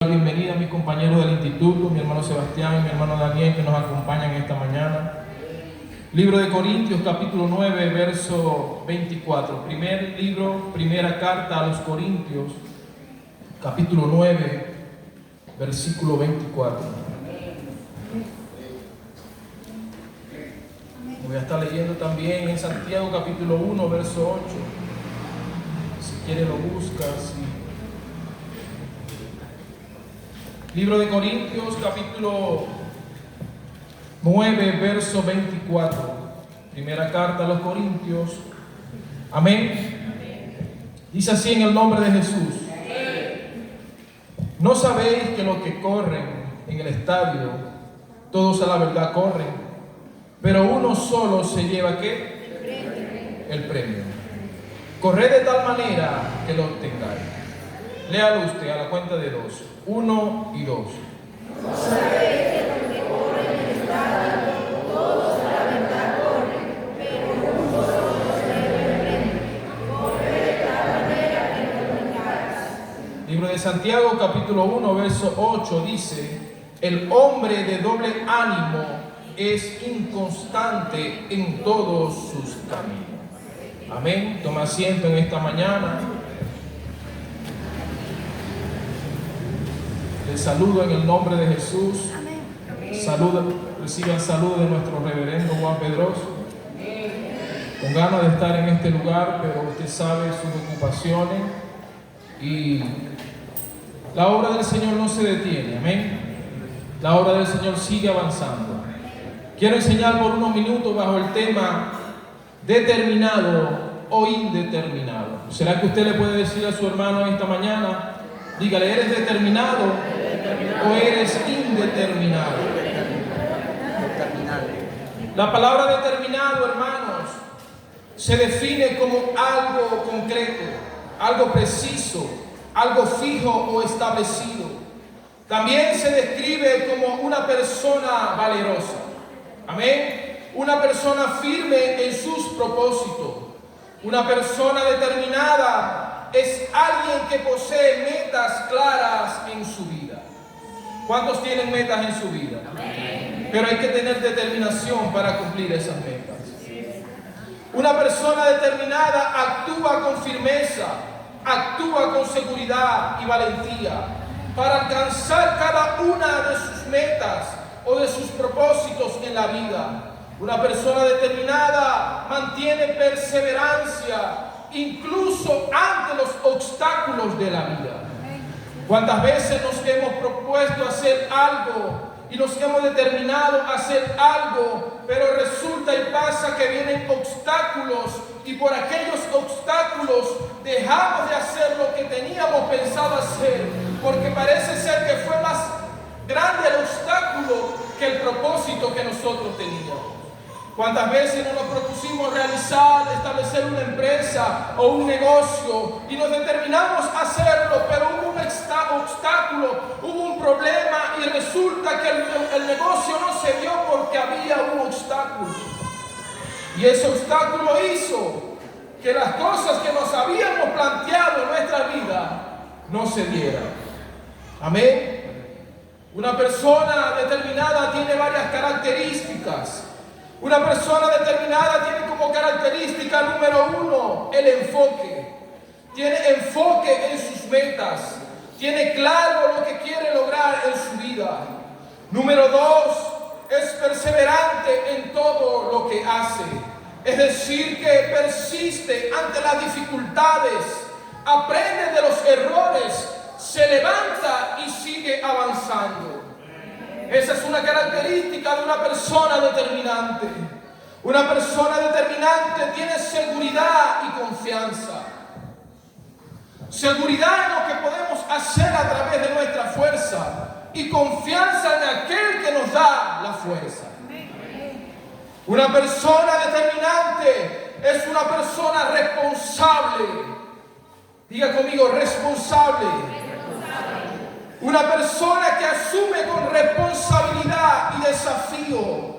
bienvenida a mis compañeros del instituto, mi hermano Sebastián y mi hermano Daniel, que nos acompañan esta mañana. Libro de Corintios, capítulo 9, verso 24. Primera carta a los Corintios, capítulo 9, versículo 24. Voy a estar leyendo también en Santiago, capítulo 1, verso 8. Si quiere lo busca, sí. Libro de Corintios, capítulo 9, verso 24. Primera carta a los Corintios. Amén. Dice así en el nombre de Jesús. ¿No sabéis que los que corren en el estadio, todos a la verdad corren, pero uno solo se lleva ¿qué? El premio. Corred de tal manera que lo obtengáis. Léalo usted a la cuenta de 2. 1 y 2. ¿No sabéis que los que corren en el estadio, todos a la verdad corren, pero uno solo se lleva el premio? Corred de tal manera que lo obtengáis. Libro de Santiago, capítulo 1, verso 8 dice: el hombre de doble ánimo es inconstante en todos sus caminos. Amén. Toma asiento en esta mañana. Les saludo en el nombre de Jesús. Reciban saludos de nuestro reverendo Juan Pedroso. Con ganas de estar en este lugar, pero usted sabe sus ocupaciones y la obra del Señor no se detiene. Amén. La obra del Señor sigue avanzando. Quiero enseñar por unos minutos bajo el tema determinado o indeterminado. ¿Será que usted le puede decir a su hermano esta mañana? Dígale, ¿eres determinado o eres indeterminado? La palabra determinado, hermanos, se define como algo concreto, algo preciso, algo fijo o establecido. También se describe como una persona valerosa. Amén. Una persona firme en sus propósitos. Una persona determinada es alguien que posee metas claras en su vida. ¿Cuántos tienen metas en su vida? Amén. Pero hay que tener determinación para cumplir esas metas. Una persona determinada actúa con firmeza, actúa con seguridad y valentía para alcanzar cada una de sus metas o de sus propósitos en la vida. Una persona determinada mantiene perseverancia incluso ante los obstáculos de la vida. ¿Cuántas veces nos hemos propuesto hacer algo y nos hemos determinado a hacer algo, pero resulta y pasa que vienen obstáculos y por aquellos obstáculos dejamos de hacer lo que teníamos pensado hacer, porque parece ser que fue más grande el obstáculo que el propósito que nosotros teníamos? ¿Cuántas veces no nos propusimos establecer una empresa o un negocio y nos determinamos a hacerlo, pero hubo un obstáculo, hubo un problema y resulta que el negocio no se dio porque había un obstáculo? Y ese obstáculo hizo que las cosas que nos habíamos planteado en nuestra vida no se dieran. Amén. Una persona determinada tiene varias características. Una persona determinada tiene como característica número 1 el enfoque. Tiene enfoque en sus metas. Tiene claro lo que quiere lograr en su vida. Número 2, es perseverante en todo lo que hace. Es decir, que persiste ante las dificultades, aprende de los errores, se levanta y sigue avanzando. Esa es una característica de una persona determinante. Una persona determinante tiene seguridad y confianza. Seguridad en lo que podemos hacer a través de nuestra fuerza y confianza en aquel que nos da la fuerza. Una persona determinante es una persona responsable. Diga conmigo, responsable. Una persona que asume con responsabilidad y desafío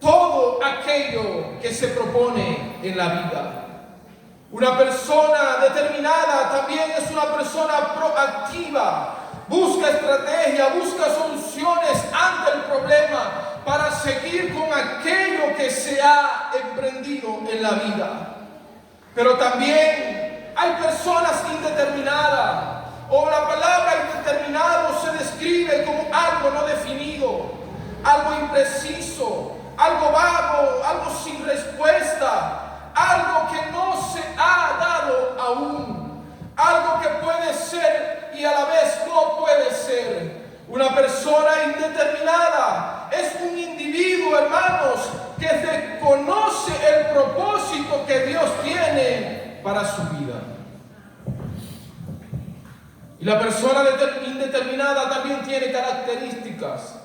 todo aquello que se propone en la vida. Una persona determinada también es una persona proactiva. Busca estrategias ella busca soluciones ante el problema para seguir con aquello que se ha emprendido en la vida. Pero también hay personas indeterminadas, o la palabra indeterminado se describe como algo no definido, algo impreciso, algo vago, algo sin respuesta, algo que no se ha dado aún, algo que puede ser y a la vez no puede ser. Una persona indeterminada es un individuo, hermanos, que desconoce el propósito que Dios tiene para su vida. Y la persona indeterminada también tiene características.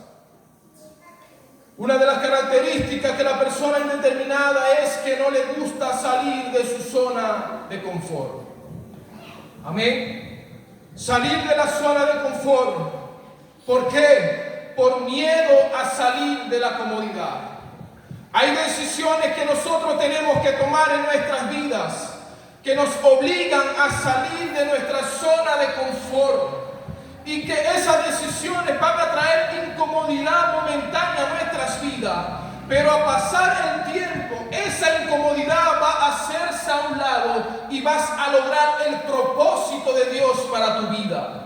Una de las características que la persona indeterminada es que no le gusta salir de su zona de confort. Amén. Salir de la zona de confort. ¿Por qué? Por miedo a salir de la comodidad. Hay decisiones que nosotros tenemos que tomar en nuestras vidas que nos obligan a salir de nuestra zona de confort. Y que esas decisiones van a traer incomodidad momentánea a nuestras vidas. Pero a pasar el tiempo, esa incomodidad va a hacerse a un lado y vas a lograr el propósito de Dios para tu vida.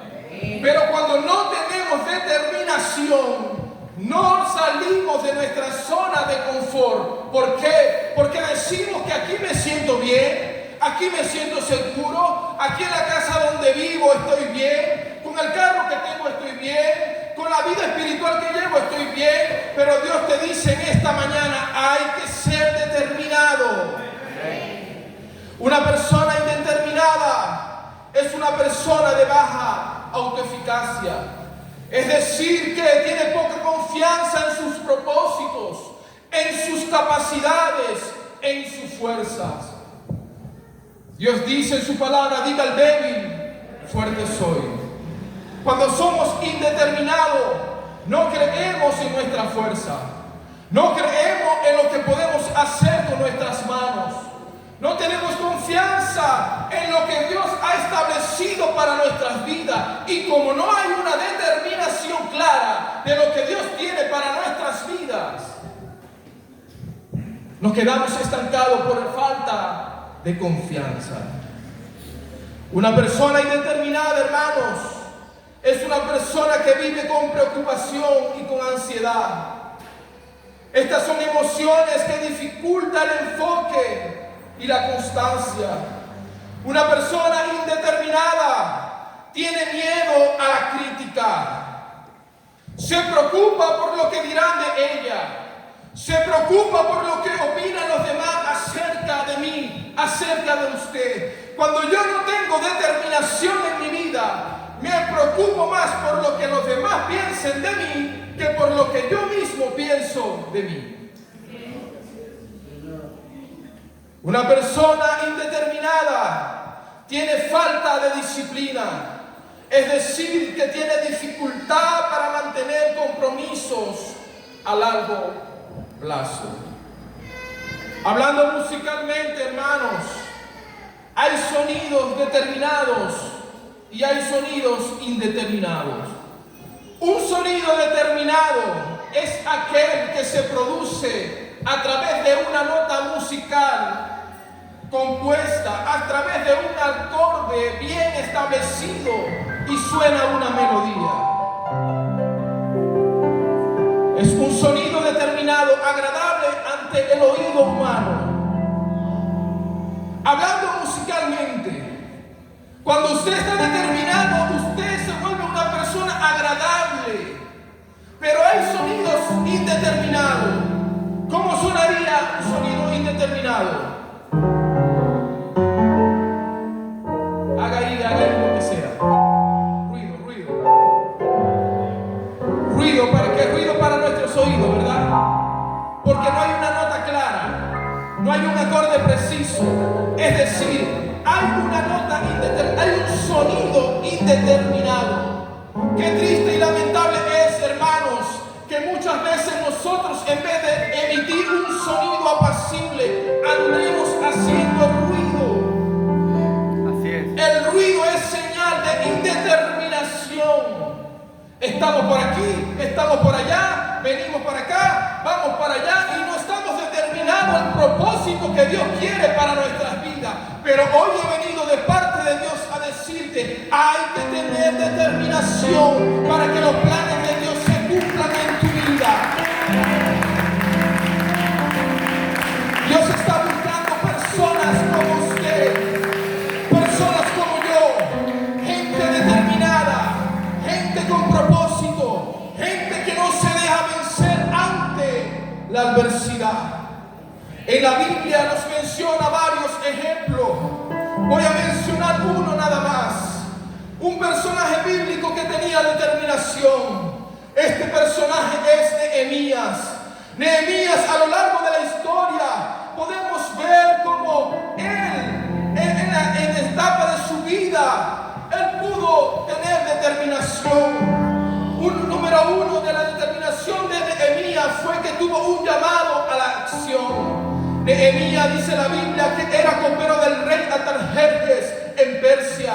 Pero cuando no tenemos determinación, no salimos de nuestra zona de confort. ¿Por qué? Porque decimos que aquí me siento bien, aquí me siento seguro, aquí en la casa donde vivo estoy bien, con el carro que tengo estoy bien, con la vida espiritual que llevo estoy bien, pero Dios te dice en esta mañana, hay que ser determinado. Una persona indeterminada es una persona de baja autoeficacia, es decir, que tiene poca confianza en sus propósitos, en sus capacidades, en sus fuerzas. Dios dice en su palabra, diga al débil, fuerte soy. Cuando somos indeterminados, no creemos en nuestra fuerza, no creemos en lo que podemos hacer con nuestras manos, no tenemos confianza en lo que Dios ha establecido para nuestras vidas. Y como no hay una determinación clara de lo que Dios tiene para nuestras vidas, nos quedamos estancados por falta de confianza. Una persona indeterminada, hermanos, es una persona que vive con preocupación y con ansiedad. Estas son emociones que dificultan el enfoque y la constancia. Una persona indeterminada tiene miedo a la crítica. Se preocupa por lo que dirán de ella. Se preocupa por lo que opinan los demás acerca de mí, acerca de usted. Cuando yo no tengo determinación en mi vida, me preocupo más por lo que los demás piensen de mí que por lo que yo mismo pienso de mí. Una persona indeterminada tiene falta de disciplina, es decir, que tiene dificultad para mantener compromisos a largo plazo. Hablando musicalmente, hermanos, hay sonidos determinados y hay sonidos indeterminados. Un sonido determinado es aquel que se produce a través de una nota musical compuesta, a través de un acorde bien establecido y suena una melodía. Es un sonido determinado, agradable ante el oído humano. Hablando musicalmente, cuando usted está determinado, usted se vuelve una persona agradable. Pero hay sonidos indeterminados. ¿Cómo sonaría un sonido indeterminado? Haga ahí lo que sea. Ruido, ¿para qué? Ruido para nuestros oídos, ¿verdad? Porque no hay una nota clara, no hay un acorde preciso. Es decir, hay una nota indeterminada, hay un sonido indeterminado. Qué triste y lamentable es, hermanos, que muchas veces nosotros, en vez de emitir un sonido apacible, andemos haciendo ruido. Así es. El ruido es señal de indeterminación. estamos por aquí, estamos por allá, venimos para acá, vamos para allá y no estamos determinando el propósito que Dios quiere para nuestras vidas. Pero hoy he venido de parte de Dios a decirte, hay que tener determinación para que los planes de Dios se cumplan en tu vida. Dios está buscando personas como usted, personas como yo, gente determinada, gente con propósito, gente que no se deja vencer ante la adversidad. En la Biblia nos menciona varios ejemplos. Voy a mencionar uno nada más. Un personaje bíblico que tenía determinación. Este personaje es Nehemías. Nehemías, a lo largo de la historia podemos ver cómo él, en la etapa de su vida, él pudo tener determinación. Número uno de la determinación de Nehemías fue que tuvo un llamado a la acción. Nehemías, dice la Biblia, que era copero del rey Artajerjes en Persia.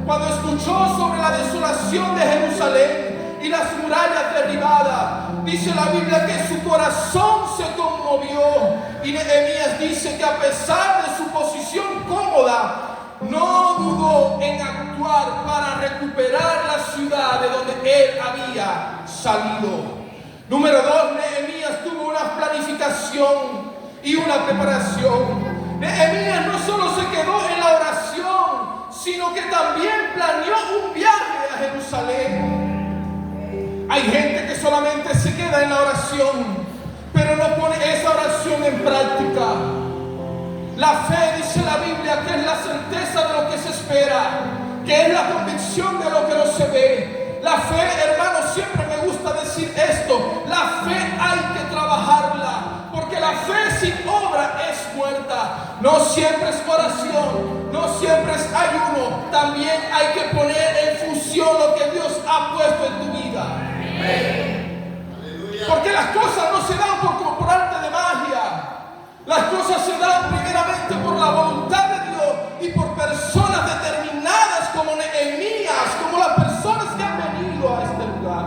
Cuando escuchó sobre la desolación de Jerusalén y las murallas derribadas, dice la Biblia que su corazón se conmovió. Y Nehemías dice que a pesar de su posición cómoda, no dudó en actuar para recuperar la ciudad de donde él había salido. Número dos, Nehemías tuvo una planificación y una preparación. Nehemías no solo se quedó en la oración, sino que también planeó un viaje a Jerusalén. Hay gente que solamente se queda en la oración, pero no pone esa oración en práctica. La fe, dice la Biblia, que es la certeza de lo que se espera, que es la convicción de lo que no se ve. La fe, hermanos, siempre me gusta decir esto, la fe hay que trabajarla, porque la fe sin obra es muerta. No siempre es oración, no siempre es ayuno, también hay que poner en función lo que Dios ha puesto en tu vida. Porque las cosas no se dan por arte de magia. Las cosas se dan primeramente por la voluntad de Dios y por personas determinadas como Nehemías, como las personas que han venido a este lugar.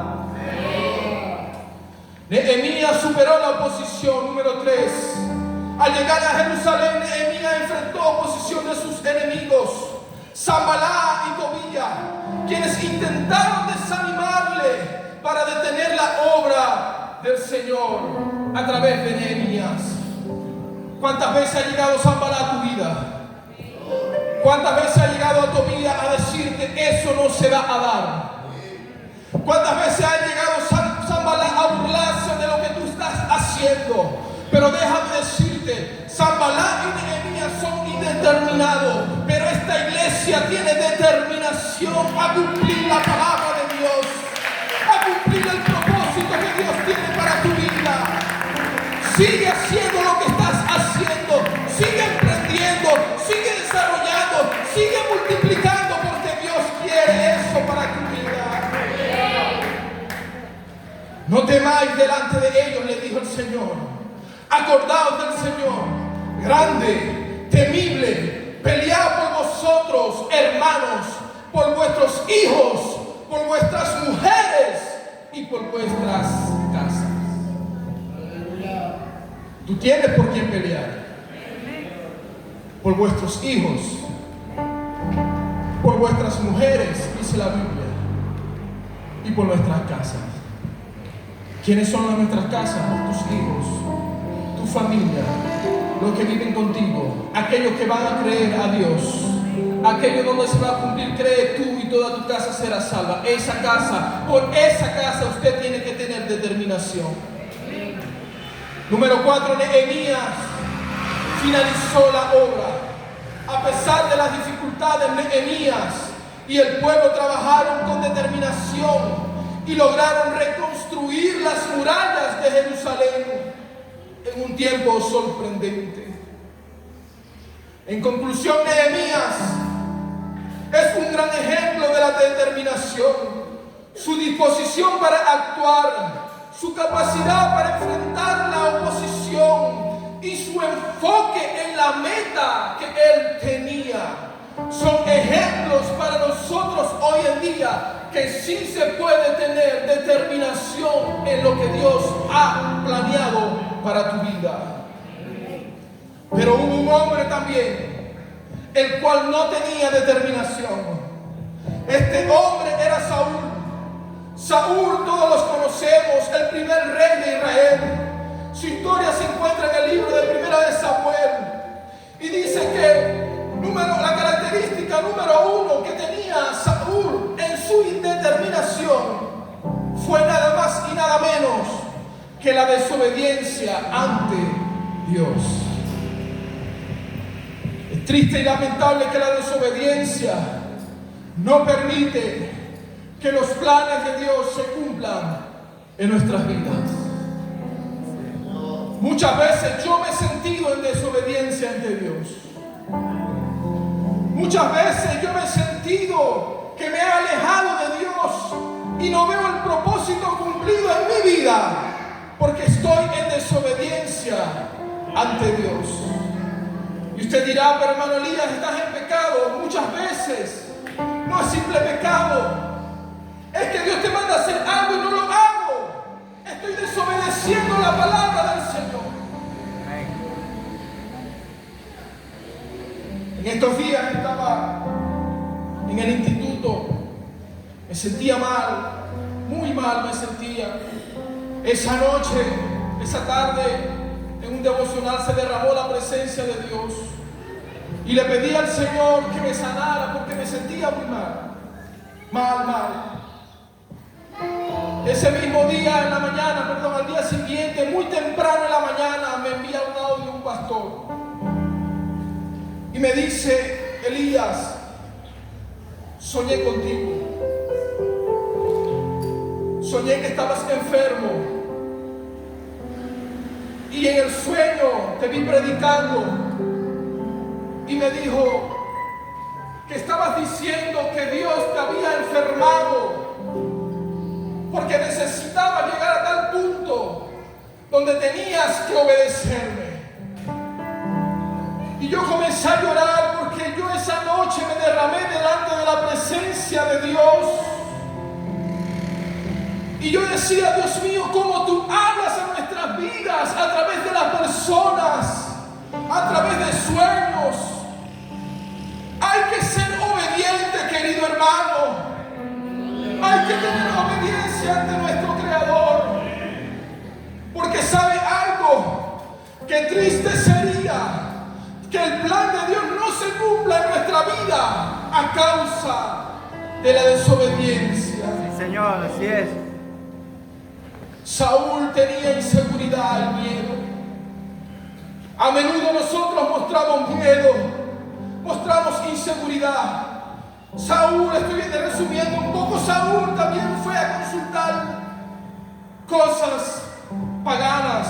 Nehemías superó la oposición. Número 3. Al llegar a Jerusalén, Nehemías enfrentó oposición de sus enemigos, Sanballat y Tobía, quienes intentaron desanimarle para detener la obra del Señor a través de Nehemías. ¿Cuántas veces ha llegado Sanballat a tu vida? ¿Cuántas veces ha llegado a Tobía a decirte eso no se va a dar? ¿Cuántas veces ha llegado Sanballat a burlarse de lo que tú estás haciendo? Pero déjame decirte, Sanballat y Nehemías son indeterminados, pero esta iglesia tiene determinación a cumplir la palabra de Dios, a cumplir el propósito que Dios tiene para tu vida. Sigue haciendo lo que estás haciendo, sigue emprendiendo, sigue desarrollando, sigue multiplicando, porque Dios quiere eso para tu vida. No temáis delante de ellos, le dijo el Señor. Acordaos del Señor, grande, temible, pelead por vosotros, hermanos, por vuestros hijos, por vuestras mujeres y por vuestras casas. Tú tienes por quién pelear. Por vuestros hijos, por vuestras mujeres, dice la Biblia, y por nuestras casas. ¿Quiénes son nuestras casas? Tus hijos, tu familia, los que viven contigo, aquellos que van a creer a Dios, aquellos donde se va a cumplir, cree tú y toda tu casa será salva. Esa casa, por esa casa usted tiene que tener determinación. Número 4, Nehemías finalizó la obra. A pesar de las dificultades, Nehemías y el pueblo trabajaron con determinación y lograron reconstruir las murallas de Jerusalén en un tiempo sorprendente. En conclusión, Nehemías es un gran ejemplo de la determinación, su disposición para actuar, su capacidad para enfrentar la oposición y su enfoque en la meta que él tenía. son ejemplos para nosotros hoy en día que sí se puede tener determinación en lo que Dios ha planeado para tu vida. Pero hubo un hombre también, el cual no tenía determinación. Este hombre era Saúl. Saúl, todos los conocemos, el primer rey de Israel. Su historia se encuentra en el libro de Primera de Samuel. Y dice que la característica número 1 que tenía Saúl en su indeterminación fue nada más y nada menos que la desobediencia ante Dios. Es triste y lamentable que la desobediencia no permite que los planes de Dios se cumplan en nuestras vidas. Muchas veces yo me he sentido en desobediencia ante Dios. Muchas veces yo me he sentido que me he alejado de Dios y no veo el propósito cumplido en mi vida porque estoy en desobediencia ante Dios. Y usted dirá, pero hermano Elías, estás en pecado. Muchas veces no es simple pecado, es que Dios te manda a hacer algo y no lo hago. Estoy desobedeciendo la palabra del Señor. En estos días estaba en el instituto, me sentía mal, muy mal me sentía. Esa noche, esa tarde, en un devocional se derramó la presencia de Dios y le pedí al Señor que me sanara porque me sentía muy mal. Ese mismo día en la mañana, al día siguiente, muy temprano en la mañana, me envía un audio un pastor y me dice: Elías, soñé contigo, soñé que estabas enfermo y en el sueño te vi predicando y me dijo que estabas diciendo que Dios te había enfermado porque necesitaba llegar a tal punto donde tenías que obedecerme. Y yo comencé a llorar porque yo esa noche me derramé delante de la presencia de Dios. Y yo decía: Dios mío, cómo tú hablas en nuestras vidas a través de las personas, a través de sueños. Hay que ser obediente, querido hermano. Hay que tener obediencia ante nuestro Creador. Porque sabe algo, que triste sería que el plan de Dios no se cumpla en nuestra vida a causa de la desobediencia. Sí, Señor, así es. Saúl tenía inseguridad y miedo. A menudo nosotros mostramos miedo, mostramos inseguridad. Saúl, estoy resumiendo un poco, Saúl también fue a consultar cosas paganas,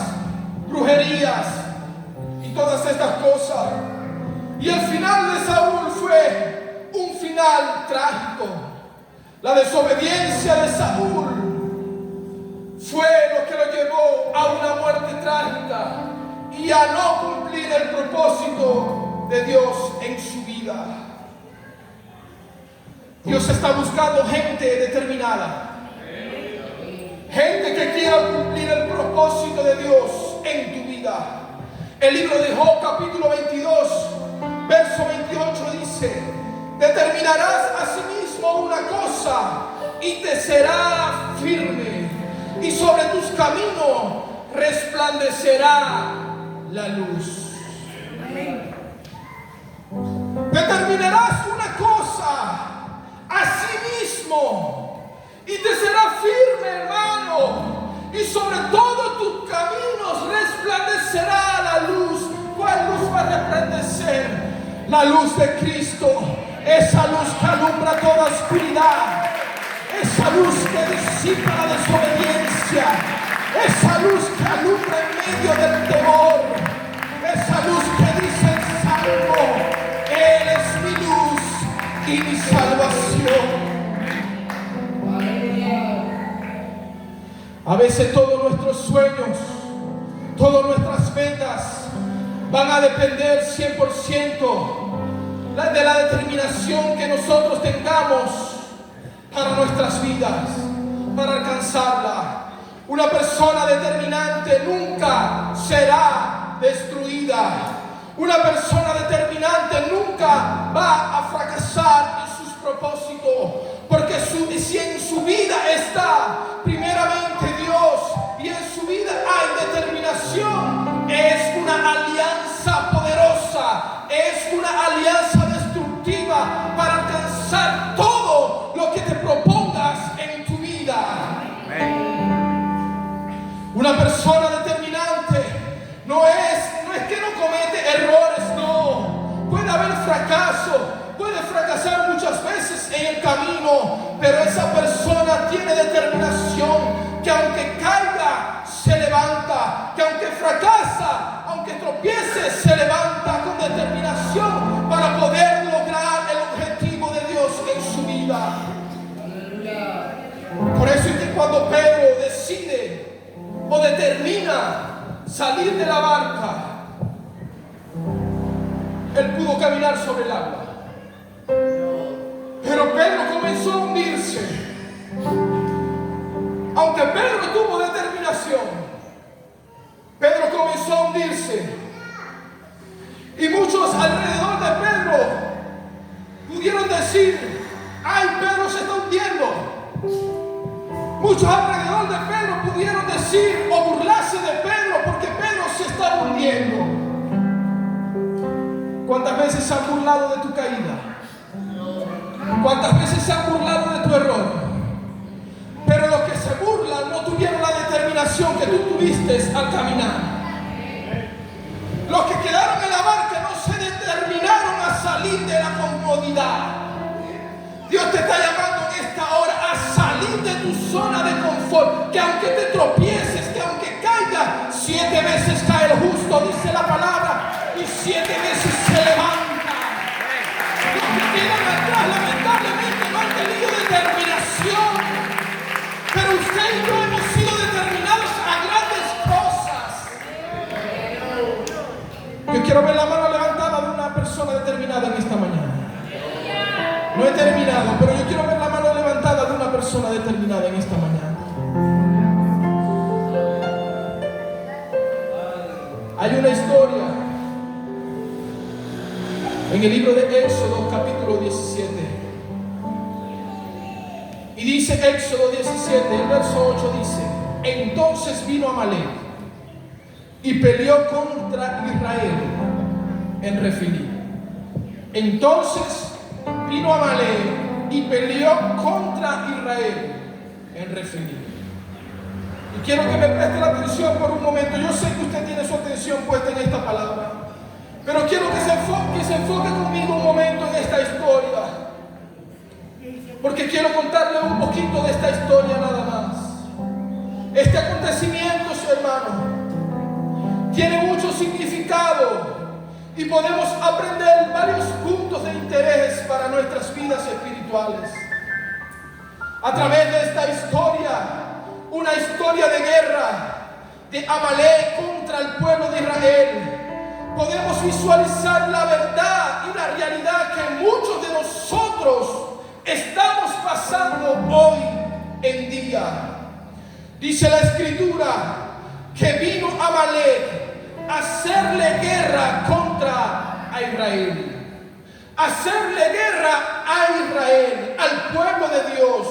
brujerías y todas estas cosas. Y el final de Saúl fue un final trágico. La desobediencia de Saúl fue lo que lo llevó a una muerte trágica y a no cumplir el propósito de Dios en su vida. Dios está buscando gente determinada, gente que quiera cumplir el propósito de Dios en tu vida. El libro de Job, capítulo 22, verso 28 dice: determinarás asimismo una cosa y te será firme, y sobre tus caminos resplandecerá la luz. Determinarás una cosa asimismo y te será firme, hermano, y sobre todos tus caminos resplandecerá la luz. ¿Cuál luz va a resplandecer? La luz de Cristo, esa luz que alumbra toda oscuridad, esa luz que disipa la desobediencia, esa luz que alumbra en medio del temor, esa luz que dice el Salmo: Él es mi luz y mi salvación. A veces todos nuestros sueños, todas nuestras metas van a depender 100% de la determinación que nosotros tengamos para nuestras vidas, para alcanzarla. Una persona determinante nunca será destruida. Una persona determinante nunca va a fracasar en sus propósitos, porque si en su vida está primeramente Dios y en su vida hay determinación, es una alianza poderosa, es una alianza destructiva para alcanzar todo lo que te propongas en tu vida. Una persona determinante no es que no comete errores, no. Puede haber fracaso, puede fracasar muchas veces en el camino, pero esa persona tiene determinación, que aunque caiga, se levanta, que aunque fracasa, aunque tropiece, se levanta con determinación para poder lograr el objetivo de Dios en su vida. Por eso es que cuando Pedro decide o determina salir de la barca, él pudo caminar sobre el agua, pero Pedro comenzó a hundirse. Aunque Pedro tuvo determinación, Pedro comenzó a hundirse, y muchos alrededor de Pedro pudieron decir: ¡ay, Pedro se está hundiendo! Muchos alrededor de Pedro pudieron decir o burlarse de Pedro porque Pedro se está hundiendo. ¿Cuántas veces se han burlado de tu caída? ¿Cuántas veces se han burlado de tu error? Pero los que se burlan no tuvieron la determinación que tú tuviste al caminar. Los que quedaron en la barca no se determinaron a salir de la comodidad. Dios te está llamando en esta hora a salir de tu zona de confort, que aunque te tropieces, que aunque caiga, 7 veces cae el justo, dice la palabra, y 7 veces se levanta. Los que quedan atrás lamentablemente no han tenido determinación, pero usted y yo hemos sido determinados a grandes cosas. Yo quiero ver la mano levantada de una persona determinada en esta mañana. No he terminado, pero yo quiero ver la mano levantada de una persona determinada en esta mañana. Hay una historia en el libro de Éxodo, capítulo 17. Y dice Éxodo 17, el verso 8 dice: entonces vino Amalek y peleó contra Israel en Refidim. Entonces vino Amalek y peleó contra Israel en Refidim. Y quiero que me preste la atención por un momento. Yo sé que usted tiene su atención puesta en esta palabra, pero quiero que se enfoque conmigo un momento en esta historia, porque quiero contarle un poquito de esta historia nada más. Este acontecimiento, su hermano, tiene mucho significado y podemos aprender varios puntos de interés para nuestras vidas espirituales. A través de esta historia, una historia de guerra de Amalek contra el pueblo de Israel, podemos visualizar la verdad y la realidad que muchos de nosotros estamos pasando hoy en día. Dice la Escritura que vino Amalek a hacerle guerra contra Israel, hacerle guerra a Israel, al pueblo de Dios.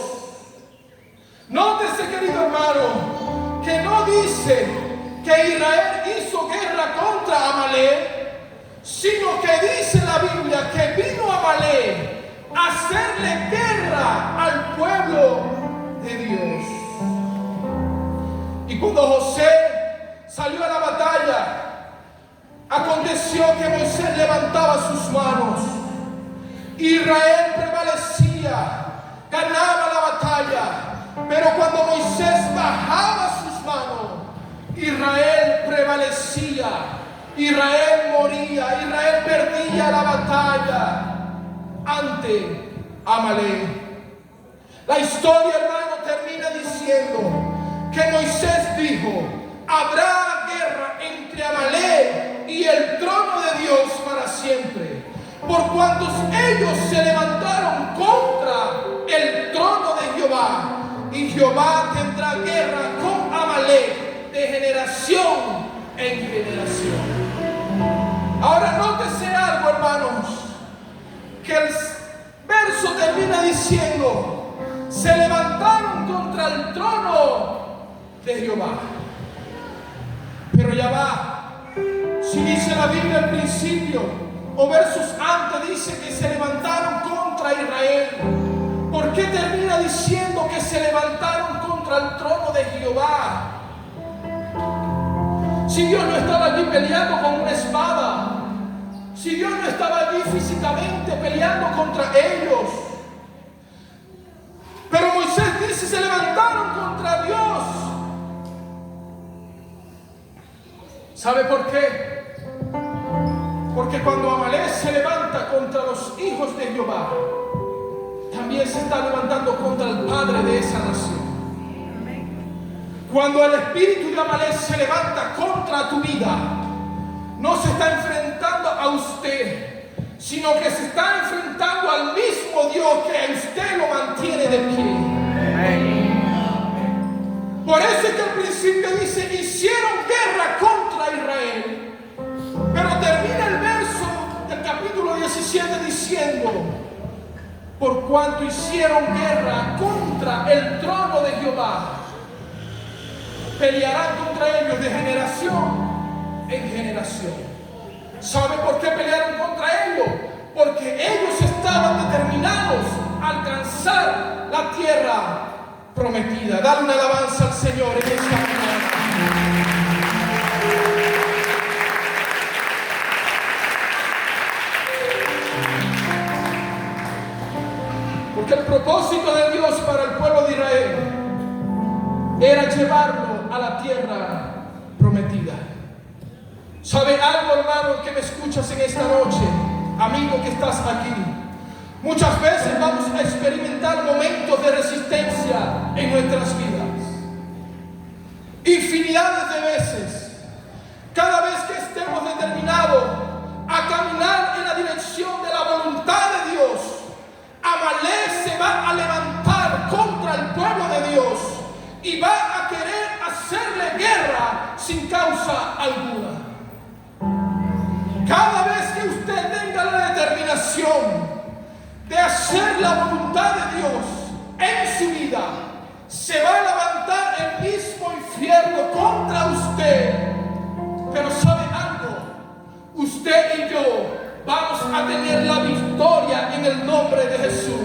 Nótese, querido hermano, que no dice que Israel hizo guerra contra Amalek, sino que dice la Biblia que vino Amalek a hacerle guerra al pueblo de Dios. Y cuando José salió a la batalla, aconteció que Moisés levantaba sus manos, Israel prevalecía, ganaba la batalla. Pero cuando Moisés bajaba sus manos, Israel prevalecía, Israel moría, Israel perdía la batalla ante Amalek. La historia, hermano, termina diciendo que Moisés dijo: habrá guerra entre Amalek y el trono de Dios para siempre. por cuantos ellos se levantaron contra el trono de Jehová. Y Jehová tendrá guerra con Amalek de generación en generación. Ahora nótese algo, hermanos, que el verso termina diciendo: se levantaron contra el trono de Jehová. Pero ya va, si dice la Biblia al principio o versos antes dice que se levantaron contra Israel, ¿por qué termina diciendo que se levantaron contra el trono de Jehová? Si Dios no estaba allí peleando con una espada, si Dios no estaba allí físicamente peleando contra ellos, pero Moisés dice: se levantaron contra Dios. ¿Sabe por qué? Porque cuando Amalek se levanta contra los hijos de Jehová, también se está levantando contra el padre de esa nación. Cuando el espíritu de Amalek se levanta contra tu vida, no se está enfrentando a usted, sino que se está enfrentando al mismo Dios que a usted lo mantiene de pie. Por eso es que al principio dice: hicieron guerra contra Israel. Pero termina el verso del capítulo 17 diciendo: por cuanto hicieron guerra contra el trono de Jehová, pelearán contra ellos de generación en generación. ¿Sabe por qué pelearon contra ellos? Porque ellos estaban determinados a alcanzar la tierra prometida. Dale una alabanza al Señor en esta mañana. Porque el propósito de Dios para el pueblo de Israel era llevarlo a la tierra prometida. ¿Sabe algo, hermano, que me escuchas en esta noche? Amigo que estás aquí. Muchas veces vamos a experimentar momentos de resistencia en nuestras vidas. Infinidades de veces. Cada vez que estemos determinados a caminar en la dirección de la voluntad de Dios, Amalek se va a levantar contra el pueblo de Dios y va a querer hacerle guerra sin causa alguna. Cada vez que usted tenga la determinación de hacer la voluntad de Dios en su vida, se va a levantar el mismo infierno contra usted. Pero ¿sabe algo? Usted y yo vamos a tener la victoria en el nombre de Jesús.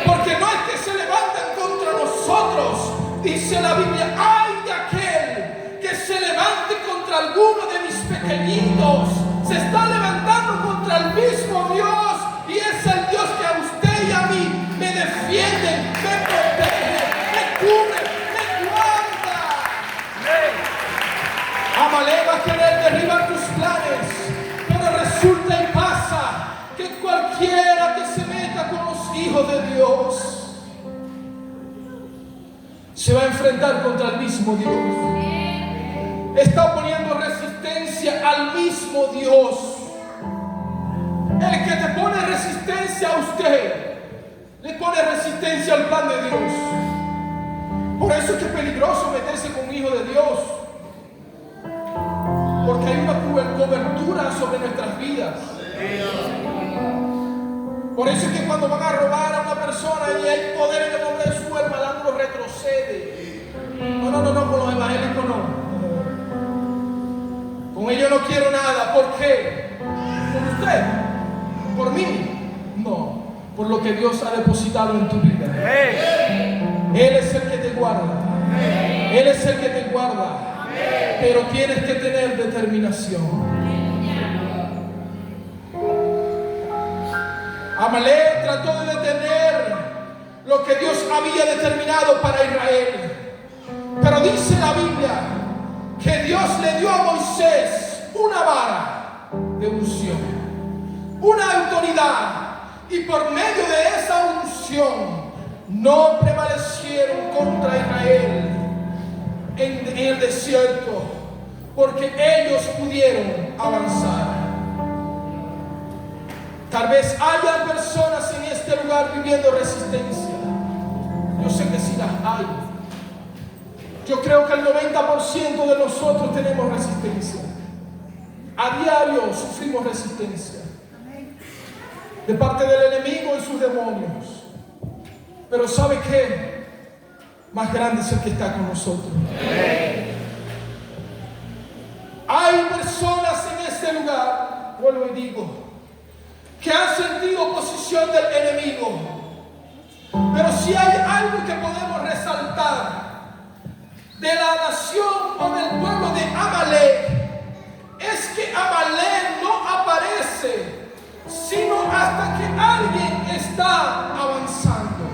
Porque no es que se levanten contra nosotros. Dice la Biblia: ay de aquel que se levante contra alguno de mis pequeñitos. Se está levantando contra el mismo Dios, y es el Dios que a usted y a mí me defiende, me protege, me cubre, me guarda. Amalek va a querer derribar tus planes, pero resulta y pasa que cualquiera que se meta con los hijos de Dios se va a enfrentar contra el mismo Dios. Está poniendo resistencia al mismo Dios. El que te pone resistencia a usted, le pone resistencia al plan de Dios. Por eso es que es peligroso meterse con un hijo de Dios, porque hay una cobertura sobre nuestras vidas. Por eso es que cuando van a robar a una persona y hay poder en el nombre de su alma, dándolo retrocede. No, con los evangélicos no. Con ellos no quiero nada. ¿Por qué? ¿Por usted? ¿Por mí? No. Por lo que Dios ha depositado en tu vida. Él es el que te guarda. Él es el que te guarda. Pero tienes que tener determinación. Amalek trató de detener lo que Dios había determinado para Israel. Pero dice la Biblia que Dios le dio a Moisés una vara de unción, una autoridad, y por medio de esa unción no prevalecieron contra Israel en el desierto, porque ellos pudieron avanzar. Tal vez haya personas en este lugar viviendo resistencia. Yo sé que sí las hay. Yo creo que el 90% de nosotros tenemos resistencia. A diario sufrimos resistencia de parte del enemigo y sus demonios. Pero ¿sabe qué? Más grande es el que está con nosotros. Hay personas en este lugar, vuelvo y digo, que han sentido oposición del enemigo. Pero si hay algo que podemos resaltar de la nación o del pueblo de Amalek, es que Amalek no aparece sino hasta que alguien está avanzando.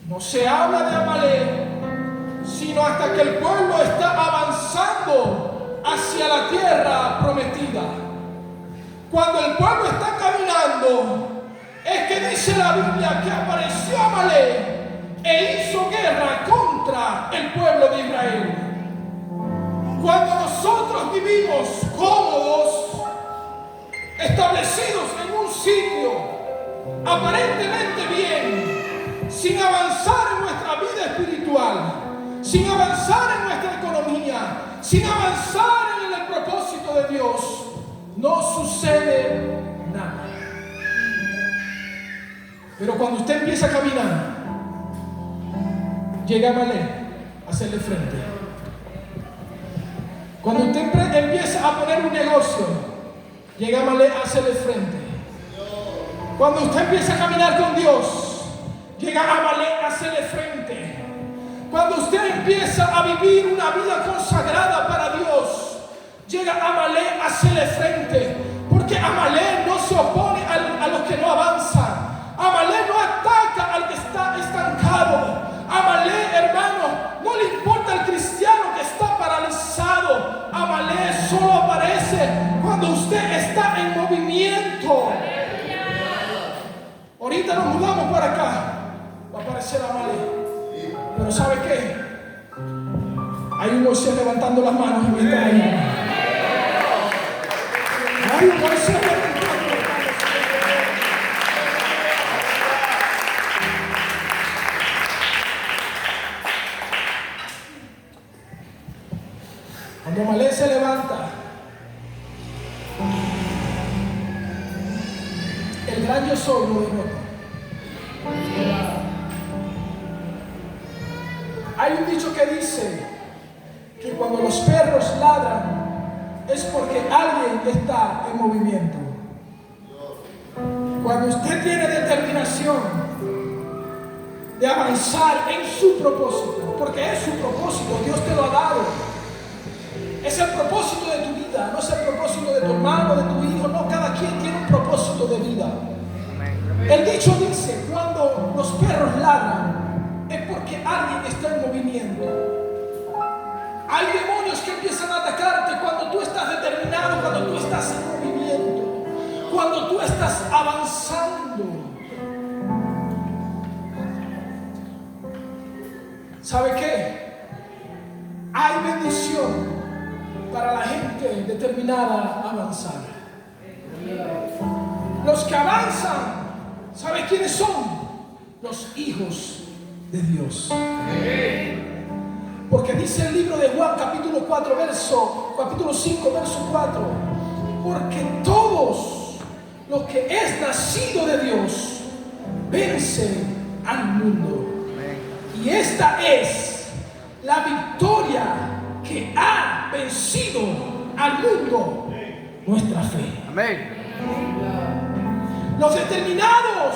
No se habla de Amalek sino hasta que el pueblo está avanzando hacia la tierra prometida. Cuando el pueblo está caminando, es que dice la Biblia que apareció Amalek e hizo guerra contra el pueblo de Israel. Cuando nosotros vivimos cómodos, establecidos en un sitio aparentemente bien, sin avanzar en nuestra vida espiritual, sin avanzar en nuestra economía, sin avanzar en el propósito de Dios, no sucede nada. Pero cuando usted empieza a caminar, llega Amalek a hacerle frente. Cuando usted empieza a poner un negocio, llega Amalek a hacerle frente. Cuando usted empieza a caminar con Dios, llega Amalek a hacerle frente. Cuando usted empieza a vivir una vida consagrada para Dios, llega Amalek a hacerle frente. Porque Amalek no se opone a los que no avanzan. Amalek no ataca al que está estancado. Amalek, hermano, no le importa al cristiano que está paralizado. Amalek solo aparece cuando usted está en movimiento. Ahorita nos mudamos para acá, va a aparecer Amalek. Pero ¿sabe qué? Hay un Moisés levantando las manos en esta mañana. Hay un Moisés levantando las manos. Cuando Amalek se levanta, el gran yo soy lo derrota. Hay un dicho que dice que cuando los perros ladran es porque alguien está en movimiento. Cuando usted tiene determinación de avanzar en su propósito, porque es su propósito, Dios te lo ha dado. Es el propósito de tu vida, no es el propósito de tu hermano, de tu hijo, no, cada quien tiene un propósito de vida. El dicho dice, cuando los perros ladran, es porque alguien está en movimiento. Hay demonios que empiezan a atacarte cuando tú estás determinado, cuando tú estás en movimiento, cuando tú estás avanzando. ¿Sabe qué? Hay bendición para la gente determinada a avanzar. Los que avanzan, ¿sabe quiénes son? Los hijos de Dios. Porque dice el libro de Juan capítulo 5 verso 4, porque todos los que es nacido de Dios vence al mundo. Y esta es la victoria que ha vencido al mundo, nuestra fe. Amén. Los determinados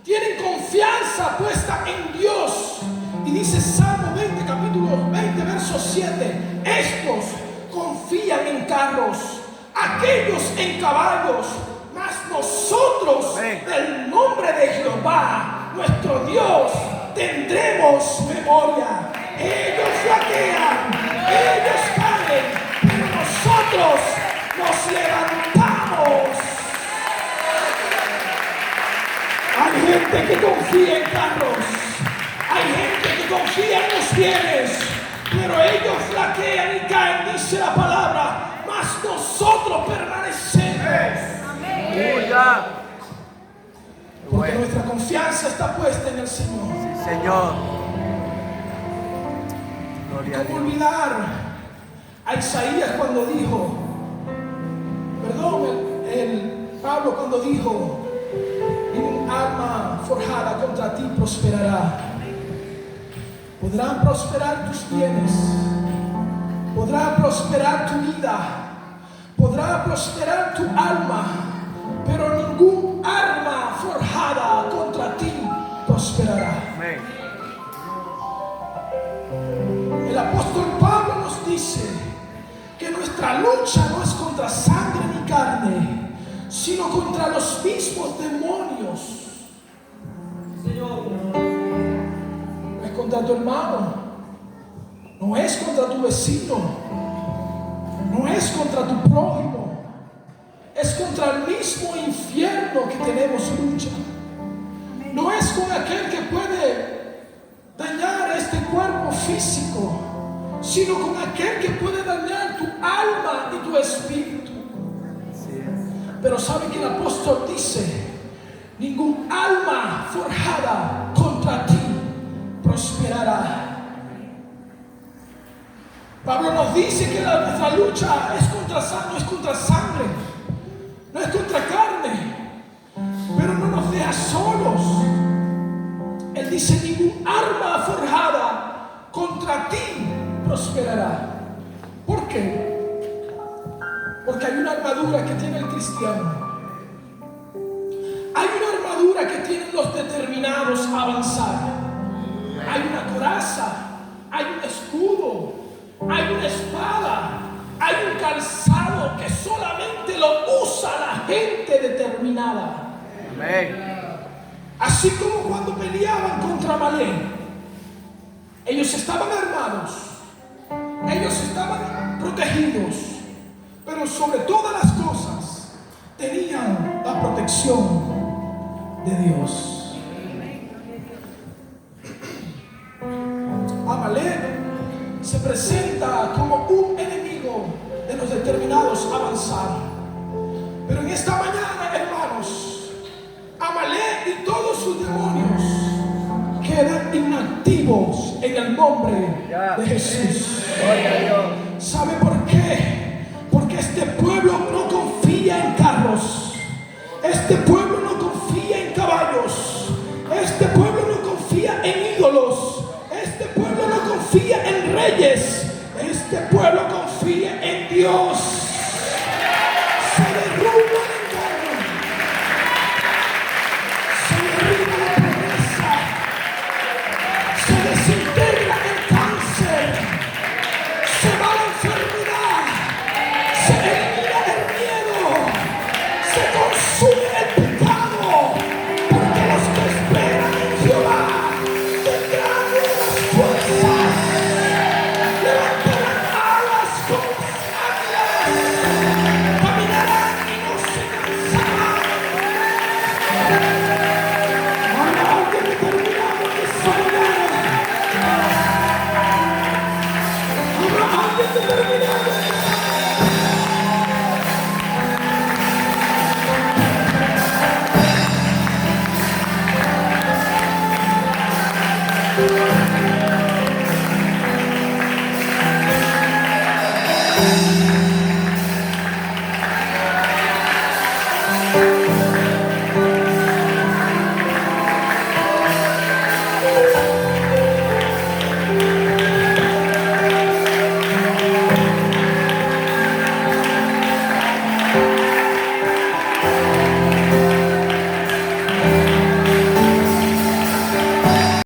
tienen confianza puesta en Dios. Y dice Salmo 20, capítulo 20, verso 7. Estos confían en carros, aquellos en caballos, mas nosotros del nombre de Jehová, nuestro Dios, tendremos memoria. Ellos flaquean, ellos caen, pero nosotros nos levantamos. Hay gente que confía en carros, hay gente que confía en los bienes, pero ellos flaquean y caen, dice la palabra, mas nosotros permanecemos. Aleluya. Porque Bueno. nuestra confianza está puesta en el Señor. Sí, Señor. Gloria a ¿Cómo Dios. olvidar a Isaías cuando dijo, Pablo cuando dijo, ningún alma forjada contra ti prosperará? Podrán prosperar tus bienes, podrá prosperar tu vida, podrá prosperar tu alma, pero ningún arma forjada contra ti prosperará. Amén. El apóstol Pablo nos dice que nuestra lucha no es contra sangre ni carne, sino contra los mismos demonios. No es contra tu hermano, no es contra tu vecino, no es contra tu prójimo, es contra el mismo infierno que tenemos lucha. No es con aquel que puede dañar este cuerpo físico, sino con aquel que puede dañar tu alma y tu espíritu. Pero sabe que el apóstol dice, ningún alma forjada contra ti prosperará. Pablo nos dice que nuestra lucha es contra sangre, no es contra sangre, no es contra carne, pero no nos deja solos. Él dice, ningún arma forjada contra ti prosperará. ¿Por qué? Porque hay una armadura que tiene el cristiano. Hay una armadura que tienen los determinados a avanzar. Hay una coraza, hay un escudo, hay una espada, hay un calzado que solamente lo usa la gente determinada. Amén. Así como cuando peleaban contra Malé, ellos estaban armados, ellos estaban protegidos, pero sobre todas las cosas tenían la protección de Dios. Amalek se presenta como un enemigo de los determinados a avanzar. Pero en esta mañana, hermanos, Amalek y todos sus demonios quedan inactivos en el nombre de Jesús. Gloria a Dios. ¿Sabe por qué? Porque este pueblo no confía en carros, este pueblo no confía en caballos, este pueblo no confía en ídolos, este pueblo no confía en reyes, este pueblo confía en Dios.